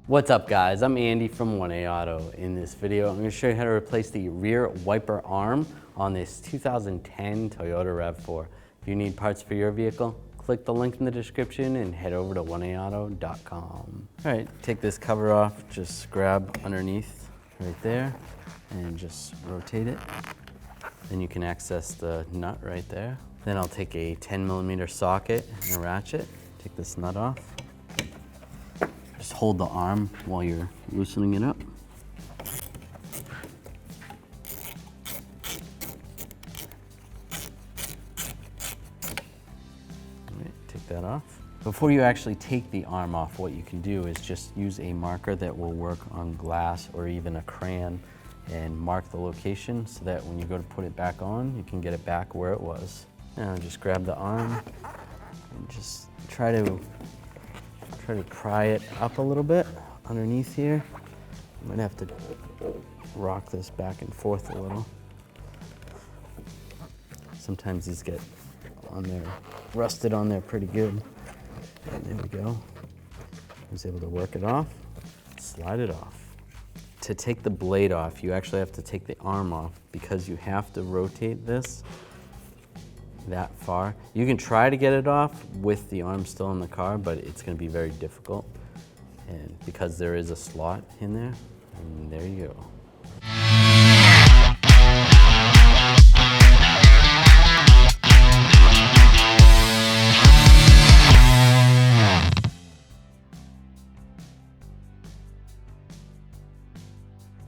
What's up guys, I'm Andy from 1A Auto. In this video, I'm going to show you how to replace the rear wiper arm on this 2010 Toyota Rav4. If you need parts for your vehicle, click the link in the description and head over to 1aauto.com. All right, take this cover off, just grab underneath right there and just rotate it. Then you can access the nut right there. Then I'll take a 10mm socket and a ratchet, take this nut off. Just hold the arm while you're loosening it up. All right, take that off. Before you actually take the arm off, what you can do is just use a marker that will work on glass or even a crayon and mark the location so that when you go to put it back on, you can get it back where it was. Now just grab the arm and just try to pry it up a little bit underneath here. You might have to rock this back and forth a little. Sometimes these get on there, rusted on there pretty good. And there we go. I was able to work it off, slide it off. To take the blade off, you actually have to take the arm off because you have to rotate this that far. You can try to get it off with the arm still in the car, but it's going to be very difficult. And because there is a slot in there, and there you go.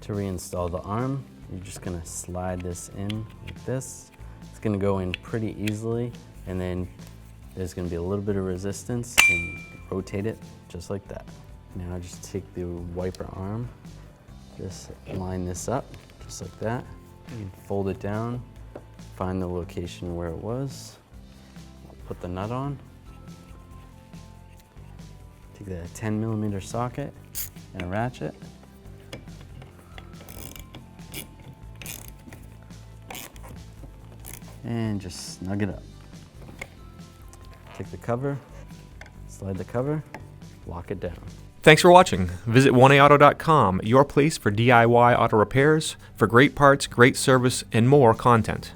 To reinstall the arm, you're just going to slide this in like this. It's going to go in pretty easily, and then there's going to be a little bit of resistance and rotate it just like that. Now just take the wiper arm, just line this up just like that. You can fold it down, find the location where it was, put the nut on, take the 10mm socket and a ratchet. And just snug it up. Take the cover, slide the cover, lock it down. Thanks for watching. Visit 1aauto.com, your place for DIY auto repairs, for great parts, great service, and more content.